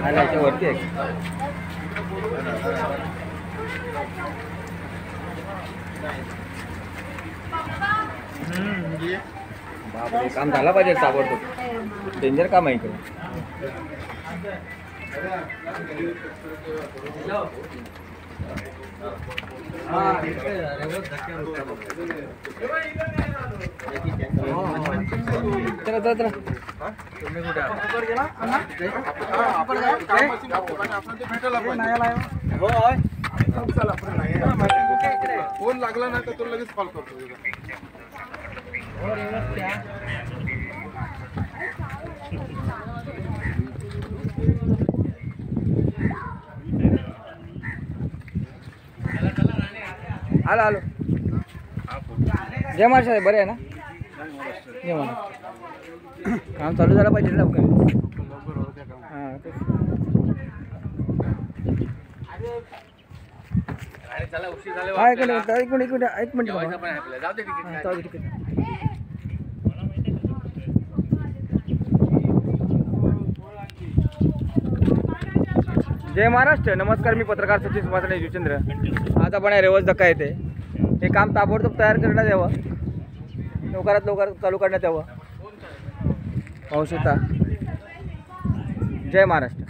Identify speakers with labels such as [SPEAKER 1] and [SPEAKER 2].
[SPEAKER 1] आल्याच्या वरती आहे. बापरे, काम झाला पाहिजे ताबडतोब. डेंजर काम आहे इकडे.
[SPEAKER 2] फोन लागला ना तर तो लगेच कॉल करतो.
[SPEAKER 1] आलो आलो. जय महाराष्ट्र. बरे आहे ना? जय महाराष्ट्र. काम चालू झालं पाहिजे लवकर. हां एक मिनिट. जय महाराष्ट्र. नमस्कार, मी पत्रकार सचिन सुभाष जुचंद्र. आज आपण रेवज धक्का येते हे काम ताबडतोब तयार करण्यात यावं, लवकरात लवकर चालू करण्यात यावं. पाहू शकता. जय महाराष्ट्र.